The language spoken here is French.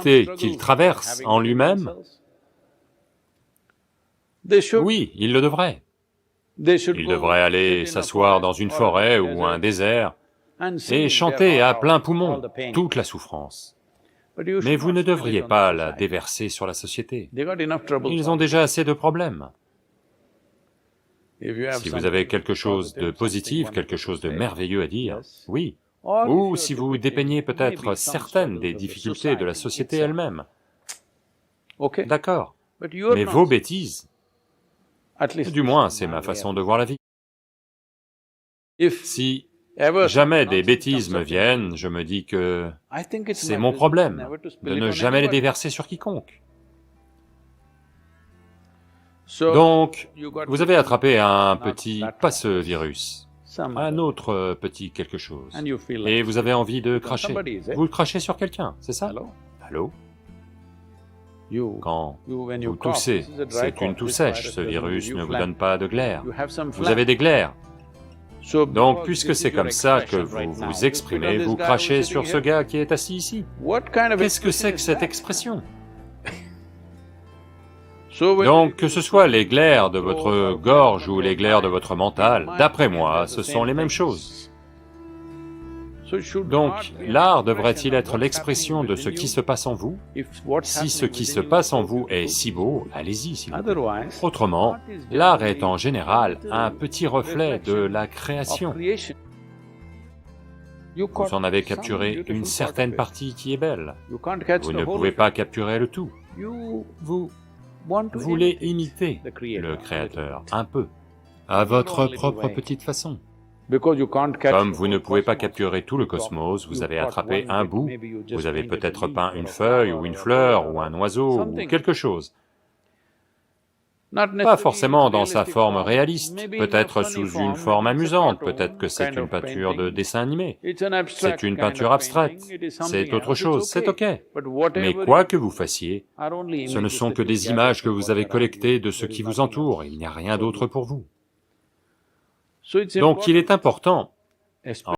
qu'il traverse en lui-même, oui, il le devrait. Il devrait aller s'asseoir dans une forêt ou un désert et chanter à plein poumon toute la souffrance. Mais vous ne devriez pas la déverser sur la société. Ils ont déjà assez de problèmes. Si vous avez quelque chose de positif, quelque chose de merveilleux à dire, oui. Ou si vous dépeignez peut-être certaines des difficultés de la société elle-même. D'accord, mais vos bêtises, du moins c'est ma façon de voir la vie. Si jamais des bêtises me viennent, je me dis que c'est mon problème de ne jamais les déverser sur quiconque. Donc, vous avez attrapé un petit, pas ce virus, un autre petit quelque chose, et vous avez envie de cracher. Vous le crachez sur quelqu'un, c'est ça? Allô? Quand vous toussez, c'est une toux sèche, ce virus ne vous donne pas de glaire. Vous avez des glaires. Donc, puisque c'est comme ça que vous vous exprimez, vous crachez sur ce gars qui est assis ici. Qu'est-ce que c'est que cette expression? Donc, que ce soit les glaires de votre gorge ou les glaires de votre mental, d'après moi, ce sont les mêmes choses. Donc, l'art devrait-il être l'expression de ce qui se passe en vous? Si ce qui se passe en vous est si beau, allez-y, s'il vous plaît. Autrement, l'art est en général un petit reflet de la création. Vous en avez capturé une certaine partie qui est belle. Vous ne pouvez pas capturer le tout. Vous voulez imiter le Créateur, un peu, à votre propre petite façon. Comme vous ne pouvez pas capturer tout le cosmos, vous avez attrapé un bout, vous avez peut-être peint une feuille ou une fleur ou un oiseau ou quelque chose. Pas forcément dans sa forme réaliste, peut-être sous une forme amusante, peut-être que c'est une peinture de dessin animé, c'est une peinture abstraite, c'est autre chose, c'est ok. Mais quoi que vous fassiez, ce ne sont que des images que vous avez collectées de ce qui vous entoure, il n'y a rien d'autre pour vous. Donc il est important,